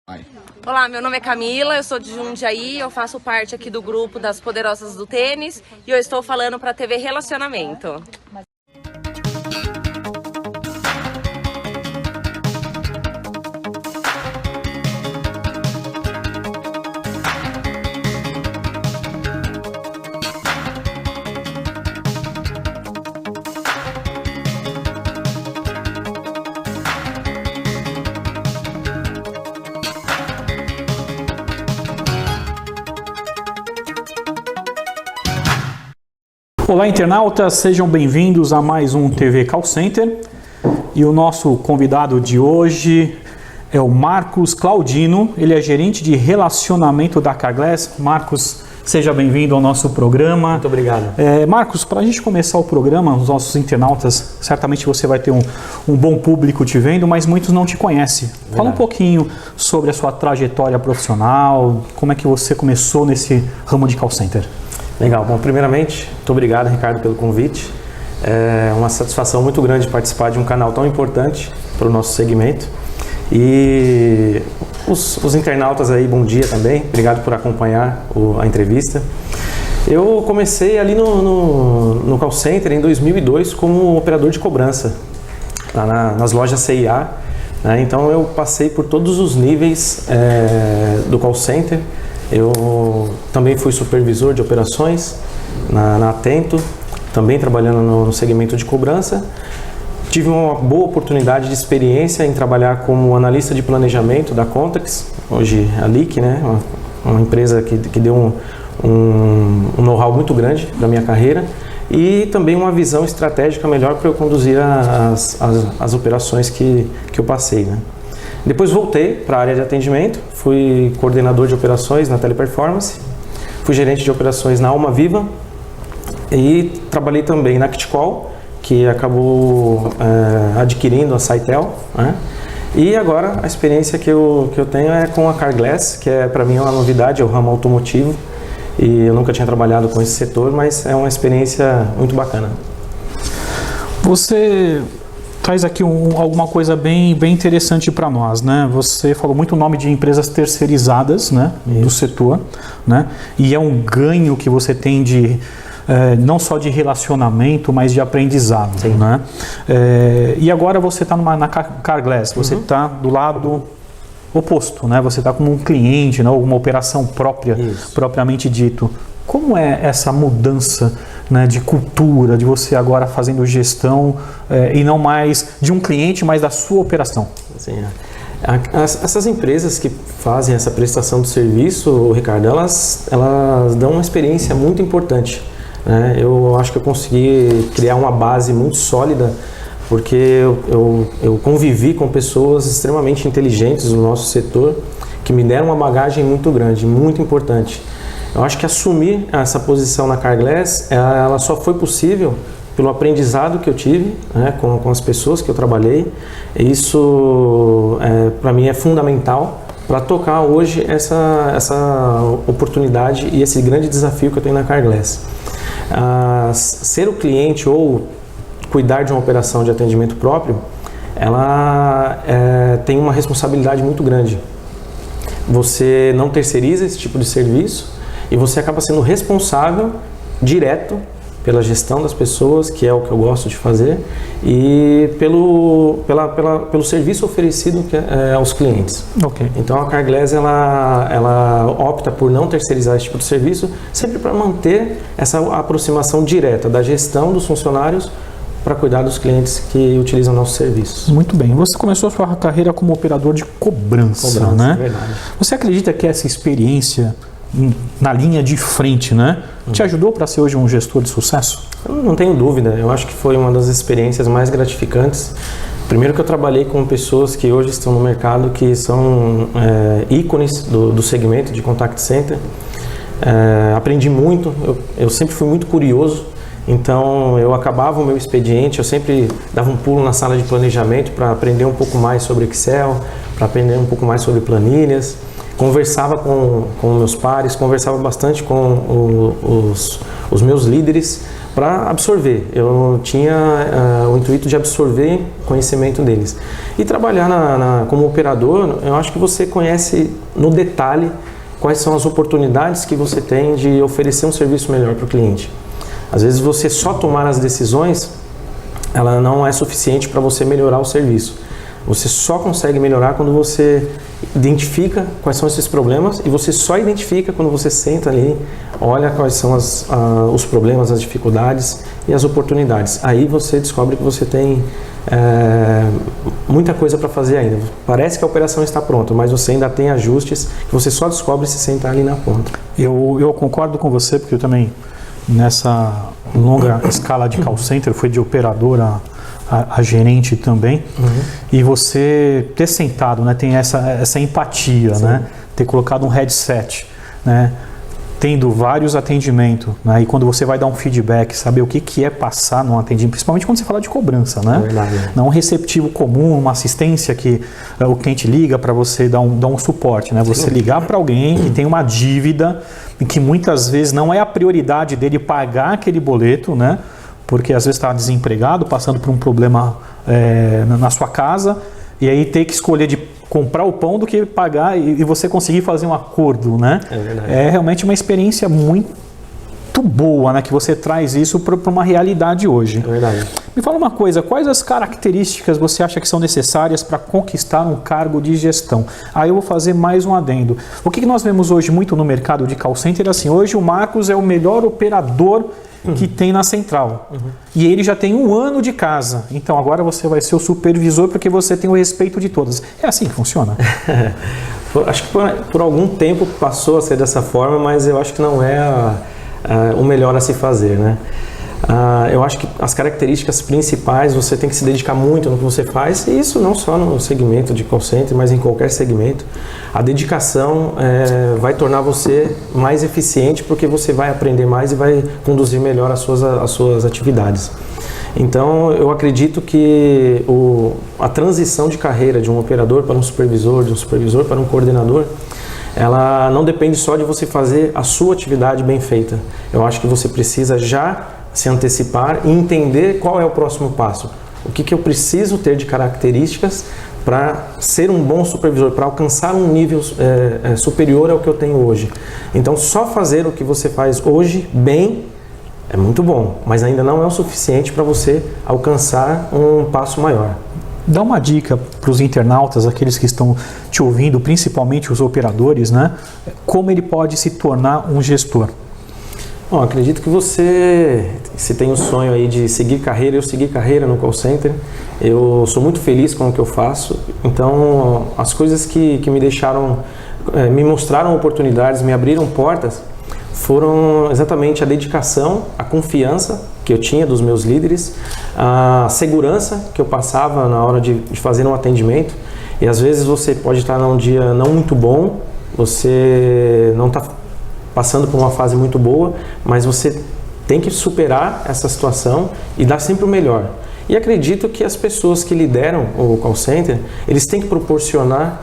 Vai. Olá, meu nome é Camila, eu sou de Jundiaí, eu faço parte aqui do grupo das Poderosas do Tênis e eu estou falando para a TV Relacionamento. Olá, internautas, sejam bem-vindos a mais um TV Call Center. E o nosso convidado de hoje é o Marcos Claudino, ele é gerente de relacionamento da Carglass. Marcos, seja bem-vindo ao nosso programa. Muito obrigado. Marcos, para a gente começar o programa, os nossos internautas, certamente você vai ter um bom público te vendo, mas muitos não te conhecem. Verdade. Fala um pouquinho sobre a sua trajetória profissional, como é que você começou nesse ramo de call center. Legal. Bom, primeiramente, muito obrigado, Ricardo, pelo convite. É uma satisfação muito grande participar de um canal tão importante para o nosso segmento. E os internautas aí, bom dia também. Obrigado por acompanhar a entrevista. Eu comecei ali no call center em 2002 como operador de cobrança, lá nas lojas C&A. Né? Então eu passei por todos os níveis do call center. Eu também fui supervisor de operações na Atento, também trabalhando no segmento de cobrança. Tive uma boa oportunidade de experiência em trabalhar como analista de planejamento da Contax, hoje a LIC, né? Uma empresa que deu um know-how muito grande para a minha carreira e também uma visão estratégica melhor para eu conduzir as operações que eu passei. Né? Depois voltei para a área de atendimento, fui coordenador de operações na Teleperformance, fui gerente de operações na Alma Viva e trabalhei também na Kitcall, que acabou adquirindo a Saitel, né? E agora a experiência que eu tenho é com a Carglass, que para mim é uma novidade, é o ramo automotivo e eu nunca tinha trabalhado com esse setor, mas é uma experiência muito bacana. Você traz aqui alguma coisa bem interessante para nós, né? Você falou muito o nome de empresas terceirizadas, né, do setor, né? E é um ganho que você tem de não só de relacionamento, mas de aprendizado, sim, né? E agora você está na Carglass, você está do lado oposto, né? Você está como um cliente, né? Uma operação própria, propriamente dito. Como é essa mudança, né, de cultura, de você agora fazendo gestão e não mais de um cliente, mas da sua operação? Sim, essas empresas que fazem essa prestação de serviço, Ricardo, elas dão uma experiência muito importante. Né? Eu acho que eu consegui criar uma base muito sólida porque eu convivi com pessoas extremamente inteligentes no nosso setor que me deram uma bagagem muito grande, muito importante. Eu acho que assumir essa posição na Carglass, ela só foi possível pelo aprendizado que eu tive, né, com as pessoas que eu trabalhei. Isso, para mim, é fundamental para tocar hoje essa oportunidade e esse grande desafio que eu tenho na Carglass. Ser o cliente ou cuidar de uma operação de atendimento próprio, ela tem uma responsabilidade muito grande. Você não terceiriza esse tipo de serviço e você acaba sendo responsável direto pela gestão das pessoas, que é o que eu gosto de fazer, e pelo serviço oferecido aos clientes. Okay. Então a Carglass ela opta por não terceirizar esse tipo de serviço, sempre para manter essa aproximação direta da gestão dos funcionários para cuidar dos clientes que utilizam nossos serviços. Muito bem. Você começou a sua carreira como operador de cobrança, né? Verdade. Você acredita que essa experiência na linha de frente, né, te ajudou para ser hoje um gestor de sucesso? Eu não tenho dúvida. Eu acho que foi uma das experiências mais gratificantes. Primeiro que eu trabalhei com pessoas que hoje estão no mercado, que são ícones do segmento de contact center. Aprendi muito. Eu sempre fui muito curioso. Então eu acabava o meu expediente, eu sempre dava um pulo na sala de planejamento para aprender um pouco mais sobre Excel, para aprender um pouco mais sobre planilhas. Conversava com meus pares, conversava bastante com os meus líderes para absorver. Eu tinha o intuito de absorver conhecimento deles. E trabalhar como operador, eu acho que você conhece no detalhe quais são as oportunidades que você tem de oferecer um serviço melhor para o cliente. Às vezes você só tomar as decisões, ela não é suficiente para você melhorar o serviço. Você só consegue melhorar quando você identifica quais são esses problemas, e você só identifica quando você senta ali, olha quais são os problemas, as dificuldades e as oportunidades. Aí você descobre que você tem muita coisa para fazer ainda. Parece que a operação está pronta, mas você ainda tem ajustes que você só descobre se sentar ali na ponta. Eu concordo com você, porque eu também, nessa longa escala de call center, fui de operador a gerente também, e você ter sentado, né, tem essa empatia, né, ter colocado um headset, né, tendo vários atendimentos, né, e quando você vai dar um feedback, saber o que é passar num atendimento, principalmente quando você fala de cobrança, né, não um receptivo comum, uma assistência que o cliente liga para você dar um suporte, né, você ligar para alguém que tem uma dívida e que muitas vezes não é a prioridade dele pagar aquele boleto, né, porque às vezes está desempregado, passando por um problema na sua casa, e aí ter que escolher de comprar o pão do que pagar e você conseguir fazer um acordo, né? É realmente uma experiência muito boa, né? Que você traz isso para uma realidade hoje. É verdade. Me fala uma coisa, quais as características você acha que são necessárias para conquistar um cargo de gestão? Aí eu vou fazer mais um adendo. O que nós vemos hoje muito no mercado de call center é assim, hoje o Marcos é o melhor operador que tem na central. E ele já tem 1 ano de casa. Então agora você vai ser o supervisor porque você tem o respeito de todos. É assim que funciona? Acho que por algum tempo passou a ser dessa forma, mas eu acho que não é o melhor a se fazer, né? Eu acho que as características principais, você tem que se dedicar muito no que você faz, e isso não só no segmento de call center, mas em qualquer segmento. A dedicação vai tornar você mais eficiente, porque você vai aprender mais e vai conduzir melhor as suas atividades. Então, eu acredito que a transição de carreira de um operador para um supervisor, de um supervisor para um coordenador, ela não depende só de você fazer a sua atividade bem feita. Eu acho que você precisa já se antecipar e entender qual é o próximo passo. O que eu preciso ter de características para ser um bom supervisor, para alcançar um nível superior ao que eu tenho hoje. Então, só fazer o que você faz hoje bem é muito bom, mas ainda não é o suficiente para você alcançar um passo maior. Dá uma dica para os internautas, aqueles que estão te ouvindo, principalmente os operadores, né? Como ele pode se tornar um gestor? Bom, acredito que se tem o sonho aí de seguir carreira, eu segui carreira no call center. Eu sou muito feliz com o que eu faço. Então, as coisas que me deixaram, me mostraram oportunidades, me abriram portas, foram exatamente a dedicação, a confiança que eu tinha dos meus líderes, a segurança que eu passava na hora de fazer um atendimento. E às vezes você pode estar num dia não muito bom, você não está passando por uma fase muito boa, mas você tem que superar essa situação e dar sempre o melhor. E acredito que as pessoas que lideram o call center, eles têm que proporcionar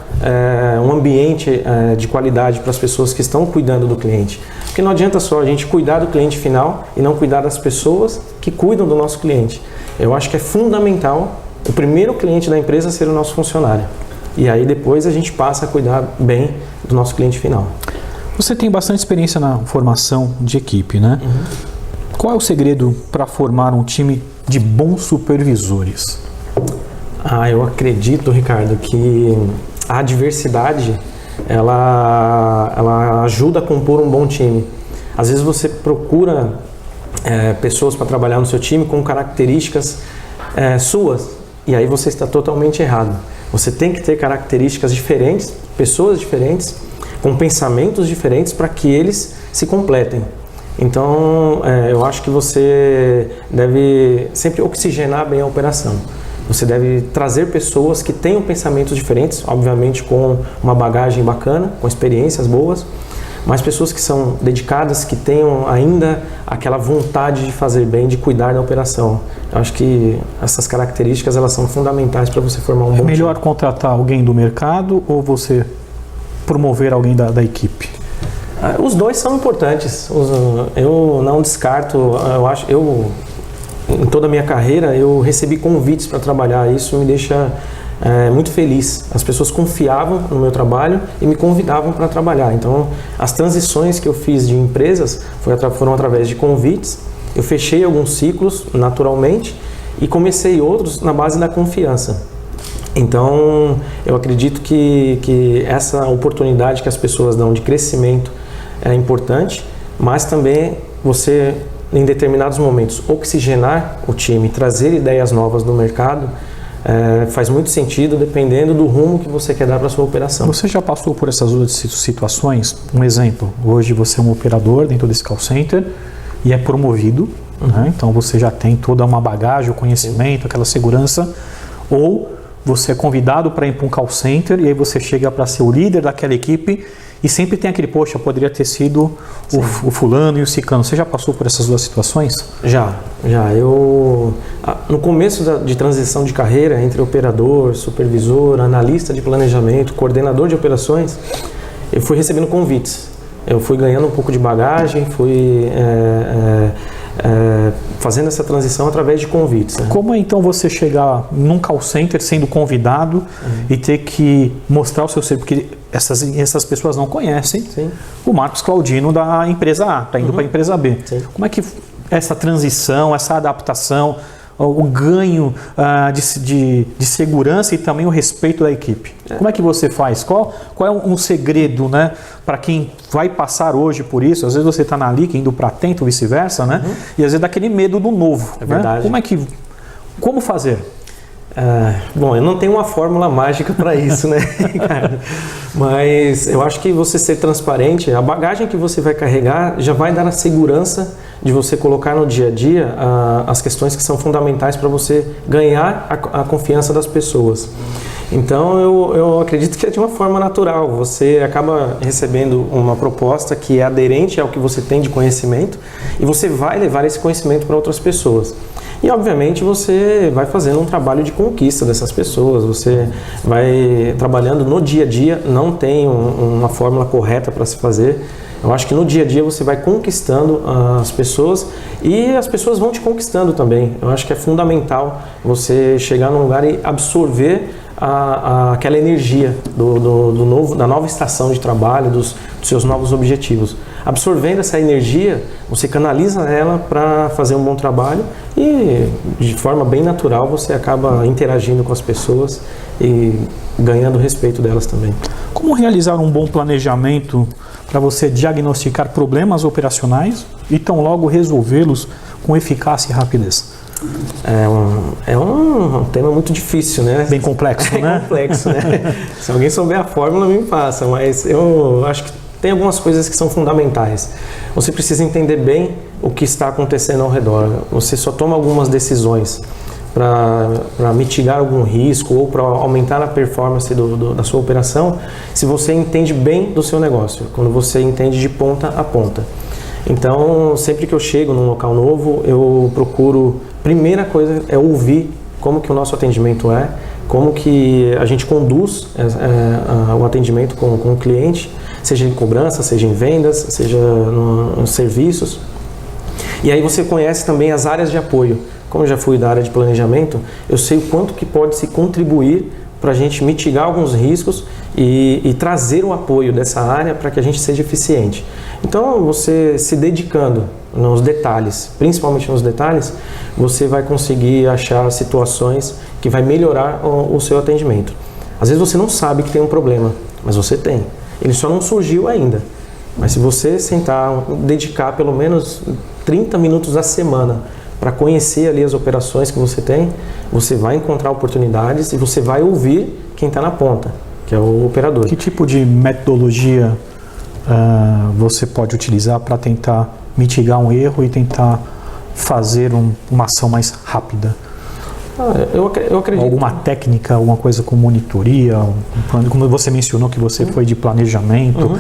um ambiente de qualidade para as pessoas que estão cuidando do cliente. Porque não adianta só a gente cuidar do cliente final e não cuidar das pessoas que cuidam do nosso cliente. Eu acho que é fundamental o primeiro cliente da empresa ser o nosso funcionário. E aí depois a gente passa a cuidar bem do nosso cliente final. Você tem bastante experiência na formação de equipe, né? Qual é o segredo para formar um time de bons supervisores? Eu acredito, Ricardo, que a diversidade ela ajuda a compor um bom time. Às vezes você procura pessoas para trabalhar no seu time com características suas, e aí você está totalmente errado. Você tem que ter características diferentes, pessoas diferentes, com pensamentos diferentes para que eles se completem. Então, eu acho que você deve sempre oxigenar bem a operação. Você deve trazer pessoas que tenham pensamentos diferentes, obviamente com uma bagagem bacana, com experiências boas, mas pessoas que são dedicadas, que tenham ainda aquela vontade de fazer bem, de cuidar da operação. Eu acho que essas características elas são fundamentais para você formar um bom time. É melhor contratar alguém do mercado ou você promover alguém da equipe? Os dois são importantes. Eu não descarto, em toda a minha carreira, eu recebi convites para trabalhar. Isso me deixa muito feliz. As pessoas confiavam no meu trabalho e me convidavam para trabalhar. Então, as transições que eu fiz de empresas foram através de convites. Eu fechei alguns ciclos naturalmente e comecei outros na base da confiança. Então, eu acredito que essa oportunidade que as pessoas dão de crescimento é importante, mas também você, em determinados momentos, oxigenar o time, trazer ideias novas no mercado, faz muito sentido dependendo do rumo que você quer dar para a sua operação. Você já passou por essas duas situações? Um exemplo, hoje você é um operador dentro desse call center e é promovido, né? Então você já tem toda uma bagagem, o conhecimento, aquela segurança, ou você é convidado para ir para um call center e aí você chega para ser o líder daquela equipe e sempre tem aquele, poxa, poderia ter sido o fulano e o ciclano. Você já passou por essas duas situações? Já. No começo de transição de carreira entre operador, supervisor, analista de planejamento, coordenador de operações, eu fui recebendo convites. Eu fui ganhando um pouco de bagagem, fui fazendo essa transição através de convites. Né? Como é então você chegar num call center sendo convidado e ter que mostrar o seu serviço? Porque essas pessoas não conhecem o Marcos Claudino da empresa A, está indo para a empresa B. Sim. Como é que essa transição, essa adaptação, o ganho de segurança e também o respeito da equipe? Como é que você faz? Qual é um segredo, né, para quem vai passar hoje por isso? Às vezes você está na LIC indo para Atento, vice-versa, né? E às vezes dá aquele medo do novo. É verdade. Né? Como fazer? Bom, eu não tenho uma fórmula mágica para isso, né, cara? Mas eu acho que você ser transparente, a bagagem que você vai carregar já vai dar a segurança de você colocar no dia a dia as questões que são fundamentais para você ganhar a confiança das pessoas. Então eu acredito que é de uma forma natural. Você acaba recebendo uma proposta que é aderente ao que você tem de conhecimento e você vai levar esse conhecimento para outras pessoas. E, obviamente, você vai fazendo um trabalho de conquista dessas pessoas, você vai trabalhando no dia a dia, não tem uma fórmula correta para se fazer. Eu acho que no dia a dia você vai conquistando as pessoas e as pessoas vão te conquistando também. Eu acho que é fundamental você chegar num lugar e absorver aquela energia da nova estação de trabalho, dos seus novos objetivos. Absorvendo essa energia, você canaliza ela para fazer um bom trabalho e, de forma bem natural, você acaba interagindo com as pessoas e ganhando o respeito delas também. Como realizar um bom planejamento para você diagnosticar problemas operacionais e tão logo resolvê-los com eficácia e rapidez? É um tema muito difícil, né? Bem complexo, né? É complexo, né? Se alguém souber a fórmula, me passa, mas eu acho que tem algumas coisas que são fundamentais. Você precisa entender bem o que está acontecendo ao redor. Você só toma algumas decisões para mitigar algum risco ou para aumentar a performance da sua operação se você entende bem do seu negócio, quando você entende de ponta a ponta. Então, sempre que eu chego num local novo, eu procuro, primeira coisa é ouvir como que o nosso atendimento é, como que a gente conduz o atendimento com o cliente, seja em cobrança, seja em vendas, seja nos serviços. E aí você conhece também as áreas de apoio. Como eu já fui da área de planejamento, eu sei o quanto que pode se contribuir para a gente mitigar alguns riscos e trazer o apoio dessa área para que a gente seja eficiente. Então, você se dedicando nos detalhes, principalmente nos detalhes, você vai conseguir achar situações que vai melhorar o seu atendimento. Às vezes você não sabe que tem um problema, mas você tem. Ele só não surgiu ainda. Mas se você sentar, dedicar pelo menos 30 minutos da semana para conhecer ali as operações que você tem, você vai encontrar oportunidades e você vai ouvir quem está na ponta, que é o operador. Que tipo de metodologia você pode utilizar para tentar mitigar um erro e tentar fazer uma ação mais rápida? Eu acredito. Alguma técnica, alguma coisa com monitoria, como você mencionou que você foi de planejamento,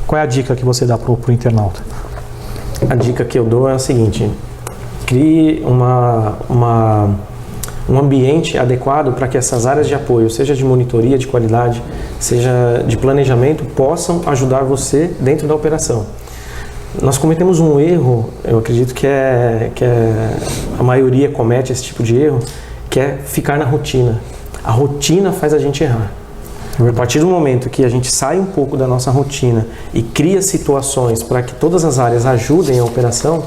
qual é a dica que você dá para o internauta? A dica que eu dou é a seguinte: crie um ambiente adequado para que essas áreas de apoio, seja de monitoria de qualidade, seja de planejamento, possam ajudar você dentro da operação. Nós cometemos um erro, eu acredito que a maioria comete esse tipo de erro, que é ficar na rotina. A rotina faz a gente errar. A partir do momento que a gente sai um pouco da nossa rotina e cria situações para que todas as áreas ajudem a operação,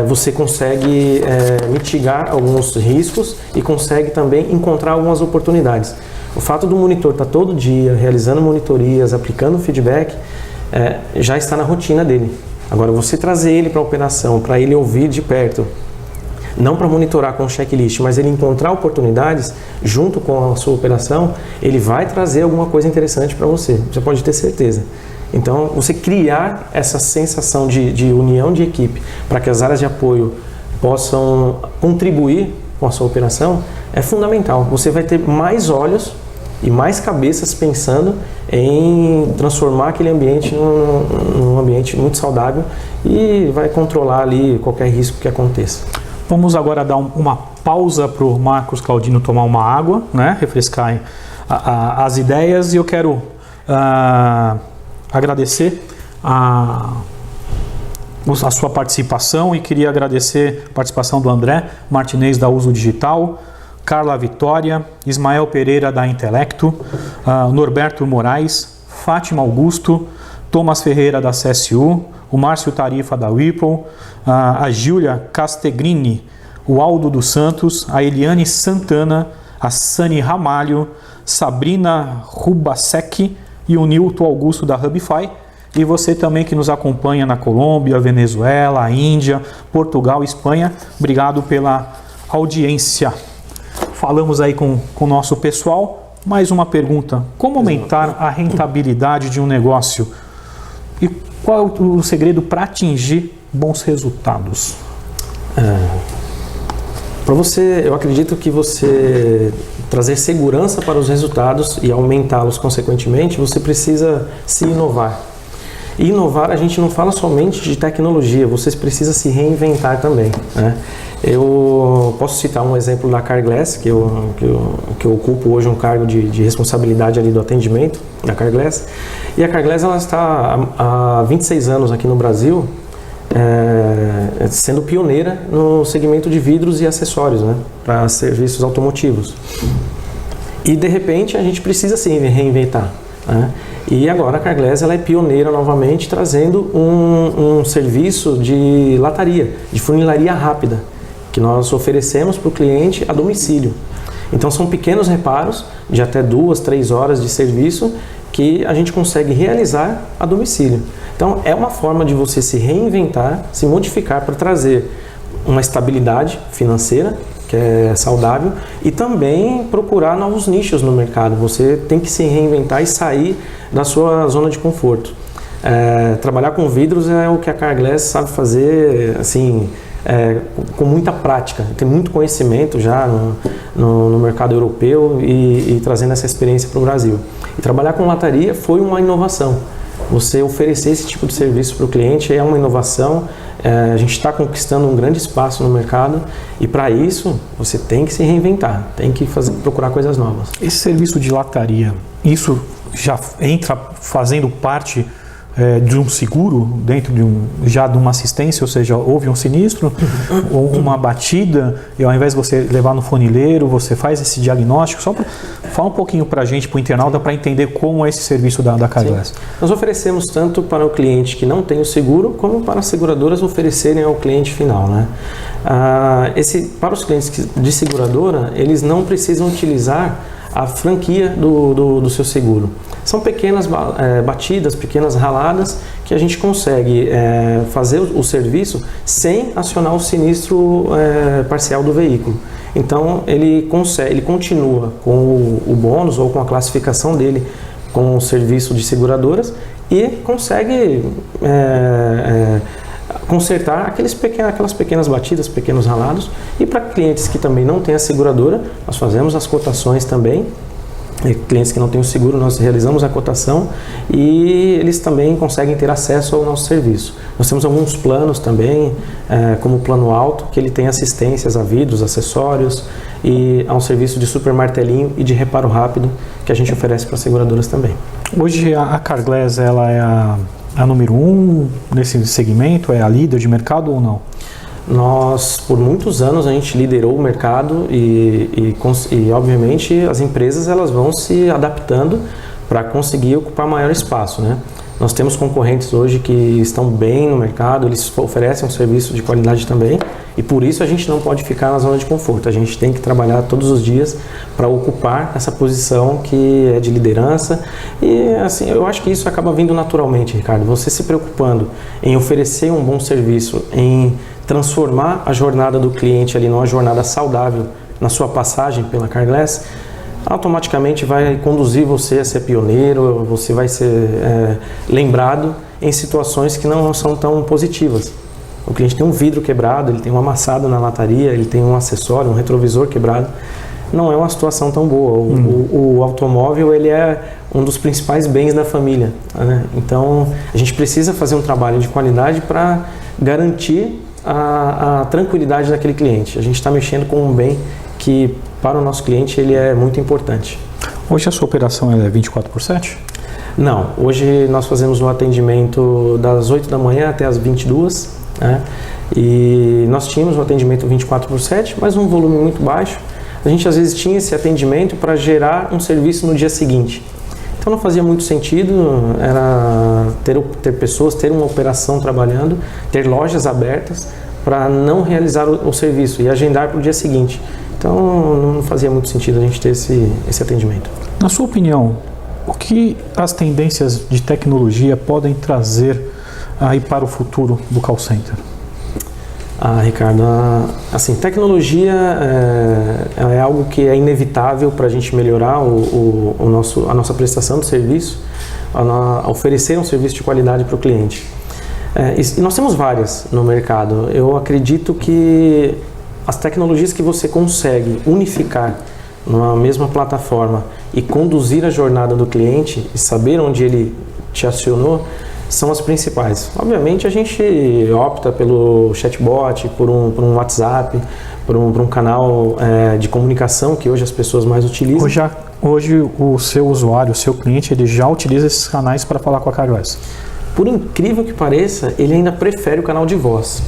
você consegue mitigar alguns riscos e consegue também encontrar algumas oportunidades. O fato do monitor estar todo dia realizando monitorias, aplicando feedback, já está na rotina dele. Agora, você trazer ele para a operação, para ele ouvir de perto, não para monitorar com o checklist, mas ele encontrar oportunidades junto com a sua operação, ele vai trazer alguma coisa interessante para você. Você pode ter certeza. Então, você criar essa sensação de união de equipe para que as áreas de apoio possam contribuir com a sua operação é fundamental. Você vai ter mais olhos e mais cabeças pensando em transformar aquele ambiente num ambiente muito saudável e vai controlar ali qualquer risco que aconteça. Vamos agora dar uma pausa para o Marcos Claudino tomar uma água, né? Refrescar as ideias, e eu quero agradecer a sua participação, e queria agradecer a participação do André Martinez da Uso Digital, Carla Vitória, Ismael Pereira da Intelecto, Norberto Moraes, Fátima Augusto, Thomas Ferreira da CSU, o Márcio Tarifa da Whirlpool, a Júlia Castegrini, o Aldo dos Santos, a Eliane Santana, a Sani Ramalho, Sabrina Rubasek e o Nilton Augusto da Hubify. E você também que nos acompanha na Colômbia, Venezuela, Índia, Portugal, Espanha, obrigado pela audiência. Falamos aí com o nosso pessoal. Mais uma pergunta: como aumentar a rentabilidade de um negócio? E qual é o segredo para atingir bons resultados? Eu acredito que você trazer segurança para os resultados e aumentá-los consequentemente, você precisa se inovar. E inovar, a gente não fala somente de tecnologia, você precisa se reinventar também, né? Eu posso citar um exemplo da Carglass, que eu ocupo hoje um cargo de responsabilidade ali do atendimento da Carglass. E a Carglass, ela está há 26 anos aqui no Brasil, sendo pioneira no segmento de vidros e acessórios, né, para serviços automotivos. E de repente a gente precisa se reinventar, né? E agora a Carglass, ela é pioneira novamente, trazendo um serviço de lataria, de funilaria rápida, que nós oferecemos para o cliente a domicílio. Então são pequenos reparos de até 2, 3 horas de serviço que a gente consegue realizar a domicílio. Então é uma forma de você se reinventar, se modificar para trazer uma estabilidade financeira, que é saudável, e também procurar novos nichos no mercado. Você tem que se reinventar e sair da sua zona de conforto. Trabalhar com vidros é o que a Carglass sabe fazer, assim, com muita prática. Tem muito conhecimento já no mercado europeu e trazendo essa experiência para o Brasil. E trabalhar com lataria foi uma inovação. Você oferecer esse tipo de serviço para o cliente é uma inovação. A gente está conquistando um grande espaço no mercado, e para isso você tem que se reinventar, tem que procurar coisas novas. Esse serviço de lataria, isso já entra fazendo parte de um seguro, dentro já de uma assistência, ou seja, houve um sinistro ou uma batida, e ao invés de você levar no funileiro, você faz esse diagnóstico? Só fala um pouquinho para a gente, para o internauta, para entender como é esse serviço da Carglass. Sim. Nós oferecemos tanto para o cliente que não tem o seguro, como para as seguradoras oferecerem ao cliente final, né? Para os clientes de seguradora, eles não precisam utilizar a franquia do seu seguro. São pequenas batidas, pequenas raladas, que a gente consegue fazer o serviço sem acionar o sinistro parcial do veículo. Então ele continua com o bônus ou com a classificação dele com o serviço de seguradoras e consegue consertar aquelas pequenas batidas, pequenos ralados. E para clientes que também não têm a seguradora, nós fazemos as cotações também. E clientes que não têm o seguro, nós realizamos a cotação e eles também conseguem ter acesso ao nosso serviço. Nós temos alguns planos também, como o plano alto, que ele tem assistências a vidros, acessórios, e a um serviço de super martelinho e de reparo rápido, que que a gente oferece para as seguradoras também. Hoje a Carglass, ela é a número 1 nesse segmento? É a líder de mercado ou não? Nós, por muitos anos, a gente liderou o mercado e obviamente, as empresas elas vão se adaptando para conseguir ocupar maior espaço, né? Nós temos concorrentes hoje que estão bem no mercado, eles oferecem um serviço de qualidade também, e por isso a gente não pode ficar na zona de conforto. A gente tem que trabalhar todos os dias para ocupar essa posição que é de liderança. E assim, eu acho que isso acaba vindo naturalmente, Ricardo. Você se preocupando em oferecer um bom serviço, em transformar a jornada do cliente ali numa jornada saudável na sua passagem pela Carglass, automaticamente vai conduzir você a ser pioneiro, você vai ser lembrado em situações que não são tão positivas. O cliente tem um vidro quebrado, ele tem uma amassada na lataria, ele tem um acessório, um retrovisor quebrado. Não é uma situação tão boa. O automóvel, ele é um dos principais bens da família, né? Então, a gente precisa fazer um trabalho de qualidade para garantir a tranquilidade daquele cliente. A gente está mexendo com um bem que, para o nosso cliente, ele é muito importante. Hoje a sua operação é 24/7? Não, hoje nós fazemos um atendimento das 8 da manhã até as 22, né? E nós tínhamos um atendimento 24/7, mas um volume muito baixo. A gente às vezes tinha esse atendimento para gerar um serviço no dia seguinte. Então não fazia muito sentido, era ter pessoas, ter uma operação trabalhando, ter lojas abertas para não realizar o serviço e agendar para o dia seguinte. Então não fazia muito sentido a gente ter esse atendimento. Na sua opinião, o que as tendências de tecnologia podem trazer aí para o futuro do call center? Ricardo, assim, tecnologia é algo que é inevitável para a gente melhorar a nossa prestação de serviço, oferecer um serviço de qualidade para o cliente. E nós temos várias no mercado. Eu acredito que as tecnologias que você consegue unificar numa mesma plataforma e conduzir a jornada do cliente e saber onde ele te acionou são as principais. Obviamente a gente opta pelo chatbot, por um WhatsApp, por um canal de comunicação que hoje as pessoas mais utilizam. Hoje o seu usuário, o seu cliente, ele já utiliza esses canais para falar com a Carglass? Por incrível que pareça, ele ainda prefere o canal de voz.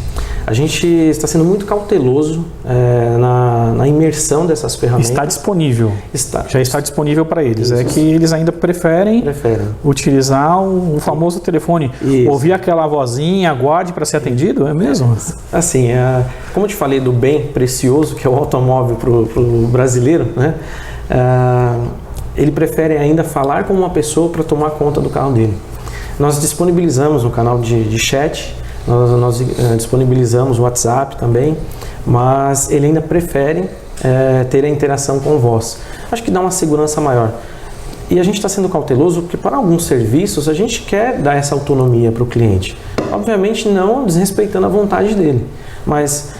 A gente está sendo muito cauteloso na imersão dessas ferramentas. Está disponível. Já está disponível para eles. Isso. É que eles ainda preferem utilizar o famoso telefone. Isso. Ouvir aquela vozinha, aguarde para ser atendido, é mesmo? Assim, como eu te falei do bem precioso que é o automóvel para o brasileiro, né? Ele prefere ainda falar com uma pessoa para tomar conta do carro dele. Nós disponibilizamos um canal de chat, nós disponibilizamos o WhatsApp também, mas ele ainda prefere ter a interação com voz. Acho que dá uma segurança maior. E a gente está sendo cauteloso porque para alguns serviços a gente quer dar essa autonomia para o cliente. Obviamente não desrespeitando a vontade dele, mas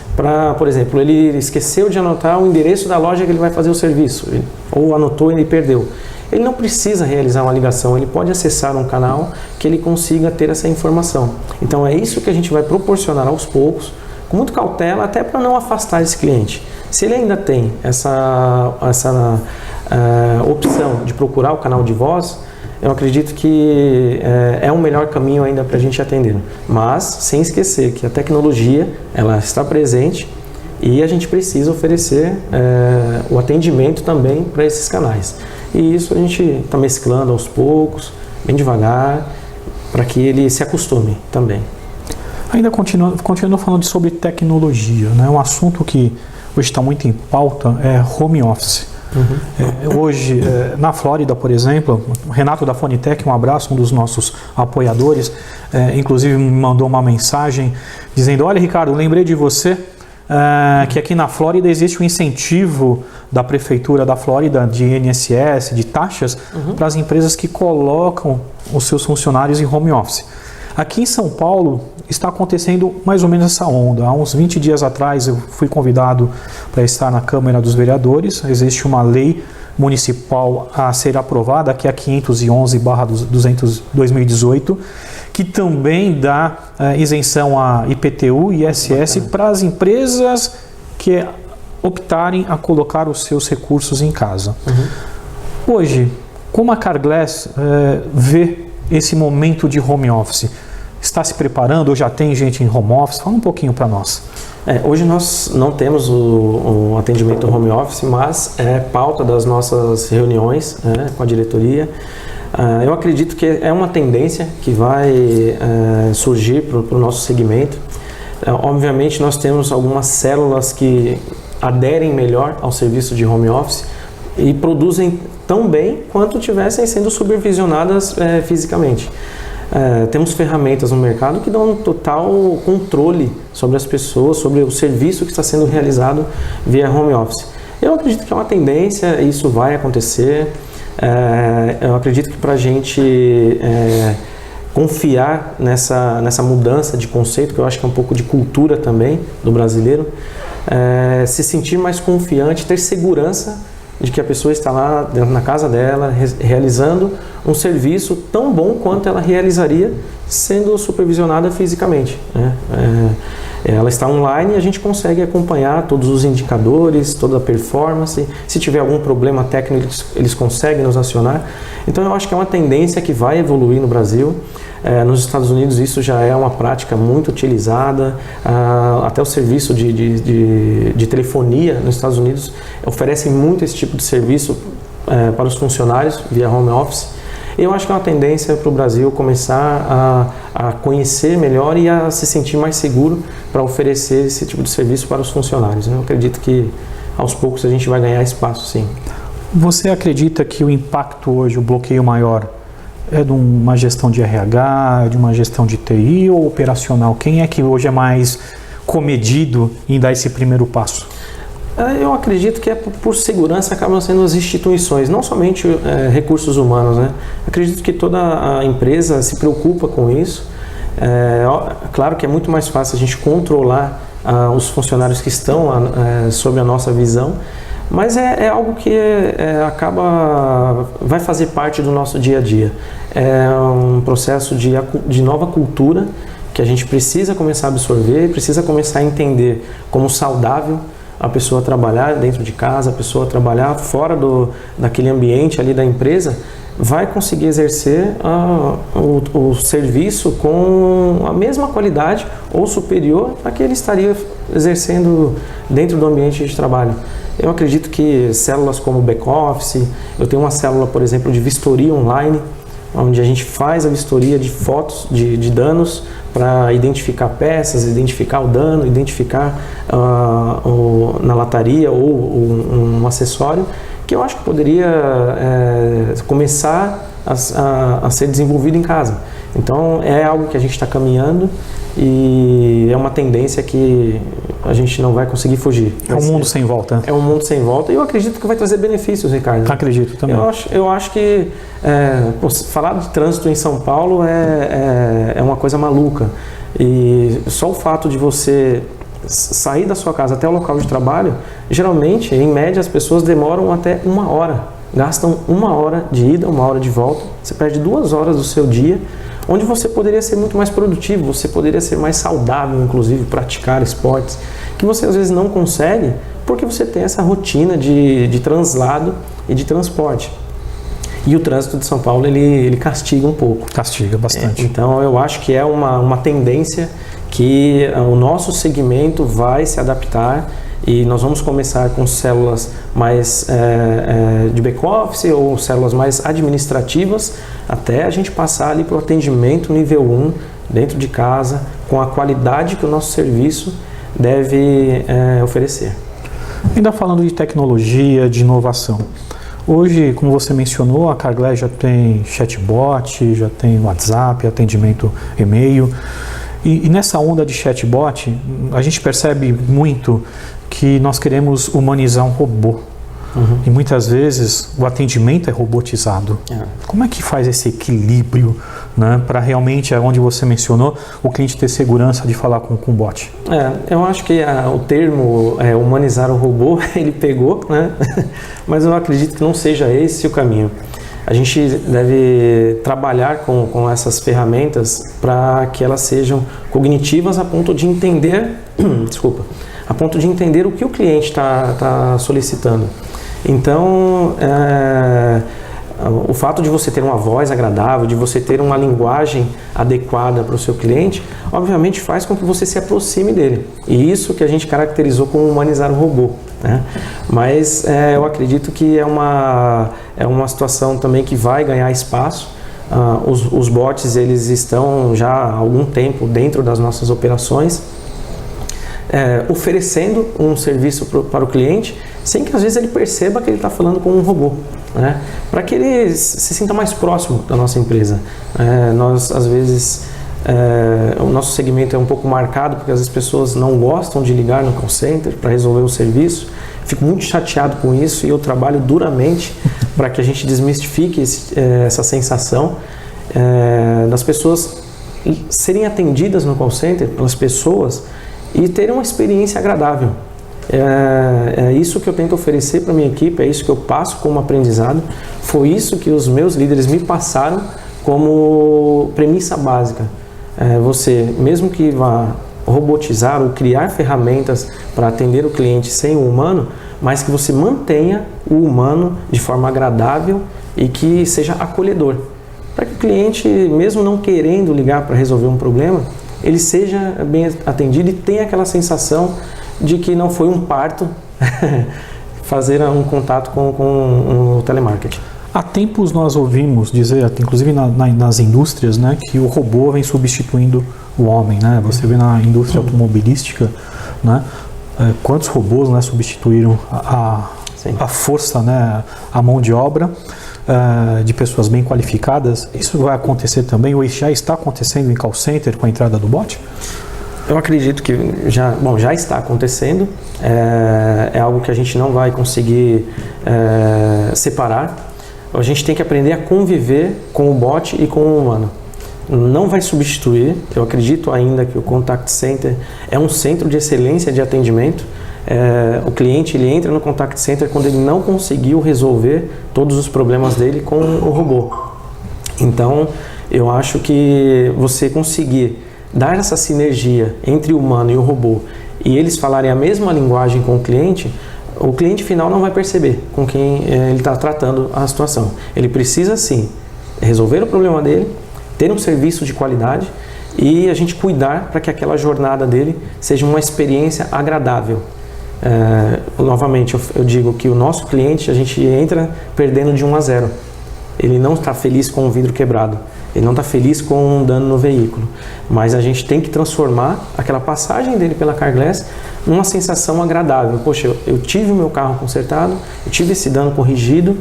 por exemplo, ele esqueceu de anotar o endereço da loja que ele vai fazer o serviço, ou anotou e ele perdeu. Ele não precisa realizar uma ligação, ele pode acessar um canal que ele consiga ter essa informação. Então é isso que a gente vai proporcionar aos poucos, com muita cautela, até para não afastar esse cliente. Se ele ainda tem essa opção de procurar o canal de voz, eu acredito que é um melhor caminho ainda para a gente atender. Mas sem esquecer que a tecnologia ela está presente e a gente precisa oferecer o atendimento também para esses canais. E isso a gente está mesclando aos poucos, bem devagar, para que ele se acostume também. Ainda continuando falando sobre tecnologia, né? Um assunto que hoje está muito em pauta é home office. Uhum. Hoje, na Flórida, por exemplo, o Renato da Fonitec, um abraço, um dos nossos apoiadores, inclusive me mandou uma mensagem dizendo: olha, Ricardo, lembrei de você, que aqui na Flórida existe um incentivo da Prefeitura da Flórida de INSS, de taxas, para as empresas que colocam os seus funcionários em home office. Aqui em São Paulo está acontecendo mais ou menos essa onda. Há uns 20 dias atrás eu fui convidado para estar na Câmara dos Vereadores. Existe uma lei municipal a ser aprovada, que é a 511/2018, que também dá isenção a IPTU e ISS para as empresas que optarem a colocar os seus recursos em casa. Hoje, Como a Carglass vê esse momento de home office? Está se preparando ou já tem gente em home office? Fala um pouquinho para nós. Hoje nós não temos o atendimento home office, mas é pauta das nossas reuniões, né, com a diretoria. Eu acredito que é uma tendência que vai surgir para o nosso segmento. Obviamente nós temos algumas células que aderem melhor ao serviço de home office e produzem tão bem quanto tivessem sendo supervisionadas fisicamente. Temos ferramentas no mercado que dão um total controle sobre as pessoas, sobre o serviço que está sendo realizado via home office. Eu acredito que é uma tendência, isso vai acontecer. Eu acredito que para a gente confiar nessa mudança de conceito, que eu acho que é um pouco de cultura também do brasileiro, se sentir mais confiante, ter segurança de que a pessoa está lá na casa dela, realizando um serviço tão bom quanto ela realizaria sendo supervisionada fisicamente, né? Ela está online e a gente consegue acompanhar todos os indicadores, toda a performance. Se tiver algum problema técnico, eles conseguem nos acionar. Então eu acho que é uma tendência que vai evoluir no Brasil. Nos Estados Unidos isso já é uma prática muito utilizada. Até o serviço de telefonia nos Estados Unidos oferecem muito esse tipo de serviço para os funcionários via home office. Eu acho que é uma tendência para o Brasil começar a conhecer melhor e a se sentir mais seguro para oferecer esse tipo de serviço para os funcionários. Eu acredito que aos poucos a gente vai ganhar espaço, sim. Você acredita que o impacto hoje, o bloqueio maior, é de uma gestão de RH, de uma gestão de TI ou operacional? Quem é que hoje é mais comedido em dar esse primeiro passo? Eu acredito que por segurança acabam sendo as instituições, não somente recursos humanos, né? Acredito que toda a empresa se preocupa com isso. Claro que é muito mais fácil a gente controlar os funcionários que estão sob a nossa visão, mas é algo que vai fazer parte do nosso dia a dia. É um processo de nova cultura que a gente precisa começar a absorver, precisa começar a entender como saudável a pessoa trabalhar dentro de casa, a pessoa trabalhar fora daquele ambiente ali da empresa, vai conseguir exercer o serviço com a mesma qualidade ou superior a que ele estaria exercendo dentro do ambiente de trabalho. Eu acredito que células como back-office, eu tenho uma célula, por exemplo, de vistoria online, onde a gente faz a vistoria de fotos de danos para identificar peças, identificar o dano, identificar na lataria ou um acessório, que eu acho que poderia começar a ser desenvolvido em casa. Então é algo que a gente está caminhando e é uma tendência que a gente não vai conseguir fugir. É um mundo sem volta. É um mundo sem volta e eu acredito que vai trazer benefícios, Ricardo. Acredito também. Eu acho que falar de trânsito em São Paulo é uma coisa maluca. E só o fato de você sair da sua casa até o local de trabalho, geralmente, em média, as pessoas demoram até 1 hora. Gastam 1 hora de ida, 1 hora de volta. Você perde 2 horas do seu dia, onde você poderia ser muito mais produtivo, você poderia ser mais saudável, inclusive, praticar esportes, que você às vezes não consegue, porque você tem essa rotina de translado e de transporte. E o trânsito de São Paulo, ele castiga um pouco. Castiga bastante. Então, eu acho que é uma tendência que o nosso segmento vai se adaptar e nós vamos começar com células mais de back-office ou células mais administrativas até a gente passar ali para o atendimento nível 1 dentro de casa com a qualidade que o nosso serviço deve oferecer. Ainda falando de tecnologia, de inovação. Hoje, como você mencionou, a Carglass já tem chatbot, já tem WhatsApp, atendimento e-mail. E nessa onda de chatbot, a gente percebe muito que nós queremos humanizar um robô. Uhum. E muitas vezes o atendimento é robotizado. Como é que faz esse equilíbrio, né, para realmente, onde você mencionou, o cliente ter segurança de falar com o bot? Eu acho que o termo humanizar o robô, ele pegou, né? Mas eu acredito que não seja esse o caminho. A gente deve trabalhar com essas ferramentas para que elas sejam cognitivas a ponto de entender, a ponto de entender o que o cliente está solicitando. Então, O fato de você ter uma voz agradável, de você ter uma linguagem adequada para o seu cliente, obviamente faz com que você se aproxime dele. E isso que a gente caracterizou como humanizar o robô, né? Mas eu acredito que é uma situação também que vai ganhar espaço. Os bots, eles estão já há algum tempo dentro das nossas operações, oferecendo um serviço para o cliente, sem que às vezes ele perceba que ele está falando com um robô, né? Para que ele se sinta mais próximo da nossa empresa. Nós, às vezes, o nosso segmento é um pouco marcado porque às vezes as pessoas não gostam de ligar no call center para resolver o serviço. Fico muito chateado com isso e eu trabalho duramente para que a gente desmistifique essa sensação das pessoas serem atendidas no call center pelas pessoas e terem uma experiência agradável. É isso que eu tento oferecer para a minha equipe, é isso que eu passo como aprendizado. Foi isso que os meus líderes me passaram como premissa básica. Você, mesmo que vá robotizar ou criar ferramentas para atender o cliente sem o humano, mas que você mantenha o humano de forma agradável e que seja acolhedor. Para que o cliente, mesmo não querendo ligar para resolver um problema, ele seja bem atendido e tenha aquela sensação de que não foi um parto fazer um contato com o telemarketing. Há tempos nós ouvimos dizer, inclusive nas indústrias, né, que o robô vem substituindo o homem, né? Você vê na indústria automobilística, né, quantos robôs, né, substituíram a força, né, a mão de obra de pessoas bem qualificadas. Isso vai acontecer também, ou já está acontecendo em call center com a entrada do bot? Eu acredito que já está acontecendo, é algo que a gente não vai conseguir separar. A gente tem que aprender a conviver com o bot e com o humano. Não vai substituir, eu acredito ainda que o Contact Center é um centro de excelência de atendimento. O cliente ele entra no Contact Center quando ele não conseguiu resolver todos os problemas dele com o robô. Então, eu acho que você conseguir dar essa sinergia entre o humano e o robô e eles falarem a mesma linguagem com o cliente final não vai perceber com quem ele está tratando a situação. Ele precisa sim resolver o problema dele, ter um serviço de qualidade e a gente cuidar para que aquela jornada dele seja uma experiência agradável. Novamente, eu digo que o nosso cliente, a gente entra perdendo de 1 a 0. Ele não está feliz com o vidro quebrado, ele não está feliz com um dano no veículo, mas a gente tem que transformar aquela passagem dele pela Carglass numa sensação agradável. Poxa, eu tive o meu carro consertado, eu tive esse dano corrigido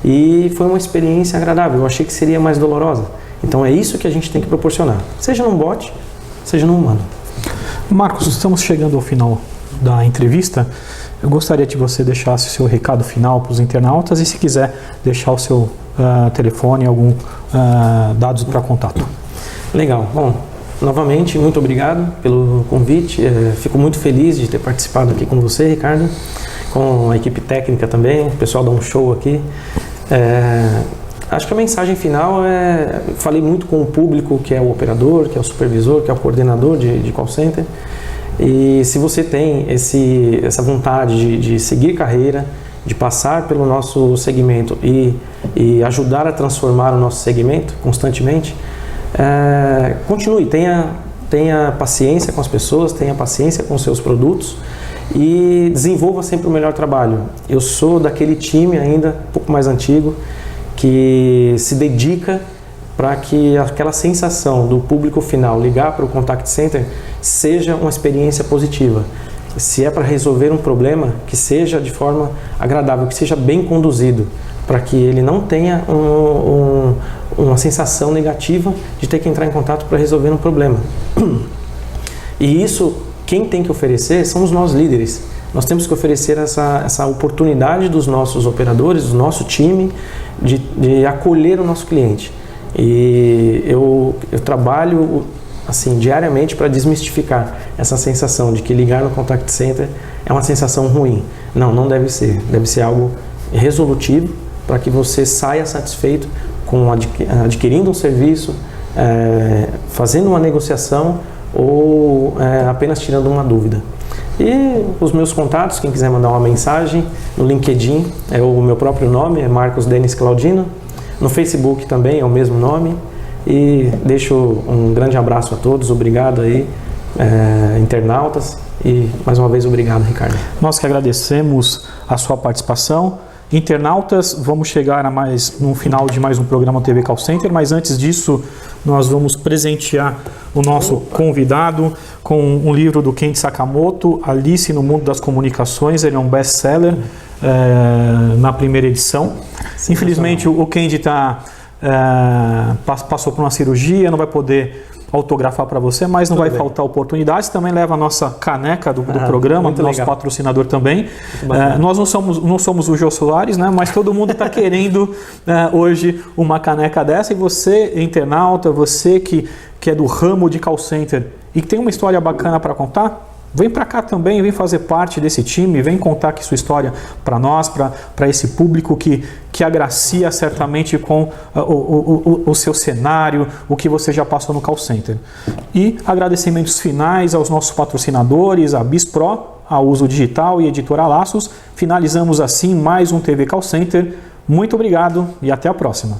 e foi uma experiência agradável. Eu achei que seria mais dolorosa. Então é isso que a gente tem que proporcionar, seja num bot, seja no humano. Marcos, estamos chegando ao final da entrevista. Eu gostaria que você deixasse o seu recado final para os internautas e, se quiser, deixar o seu telefone e alguns dados para contato. Legal. Bom, novamente, muito obrigado pelo convite. Fico muito feliz de ter participado aqui com você, Ricardo, com a equipe técnica também. O pessoal dá um show aqui. Acho que a mensagem final falei muito com o público, que é o operador, que é o supervisor, que é o coordenador de call center. E se você tem essa vontade de seguir carreira, de passar pelo nosso segmento e ajudar a transformar o nosso segmento constantemente, continue, tenha paciência com as pessoas, tenha paciência com os seus produtos e desenvolva sempre o melhor trabalho. Eu sou daquele time ainda, um pouco mais antigo, que se dedica para que aquela sensação do público final ligar para o Contact Center seja uma experiência positiva. Se é para resolver um problema, que seja de forma agradável, que seja bem conduzido, para que ele não tenha uma sensação negativa de ter que entrar em contato para resolver um problema. E isso, quem tem que oferecer são os nossos líderes. Nós temos que oferecer essa oportunidade dos nossos operadores, do nosso time, de acolher o nosso cliente. E eu trabalho assim diariamente para desmistificar essa sensação de que ligar no Contact Center é uma sensação ruim. Não deve ser. Deve ser algo resolutivo para que você saia satisfeito com adquirindo um serviço, fazendo uma negociação ou apenas tirando uma dúvida. E os meus contatos, quem quiser mandar uma mensagem no LinkedIn, é o meu próprio nome, é Marcos Denis Claudino, No Facebook também é o mesmo nome. E deixo um grande abraço a todos, obrigado aí, internautas, e mais uma vez obrigado, Ricardo. Nós que agradecemos a sua participação. Internautas, vamos chegar no final de mais um programa TV Call Center, mas antes disso nós vamos presentear o nosso convidado com um livro do Kenji Sakamoto, Alice no Mundo das Comunicações. Ele é um best-seller na primeira edição. Infelizmente o Kenji passou por uma cirurgia, não vai poder autografar para você, mas não vai faltar oportunidades. Também leva a nossa caneca do programa, do nosso patrocinador também. Nós não somos o Jô Soares, né? Mas todo mundo está querendo hoje uma caneca dessa, e você, internauta, você que é do ramo de call center e que tem uma história bacana para contar, vem para cá também, vem fazer parte desse time, vem contar aqui sua história para nós, para esse público que agracia certamente com o seu cenário, o que você já passou no call center. E agradecimentos finais aos nossos patrocinadores, a BizPro, a Uso Digital e Editora Laços. Finalizamos assim mais um TV Call Center. Muito obrigado e até a próxima.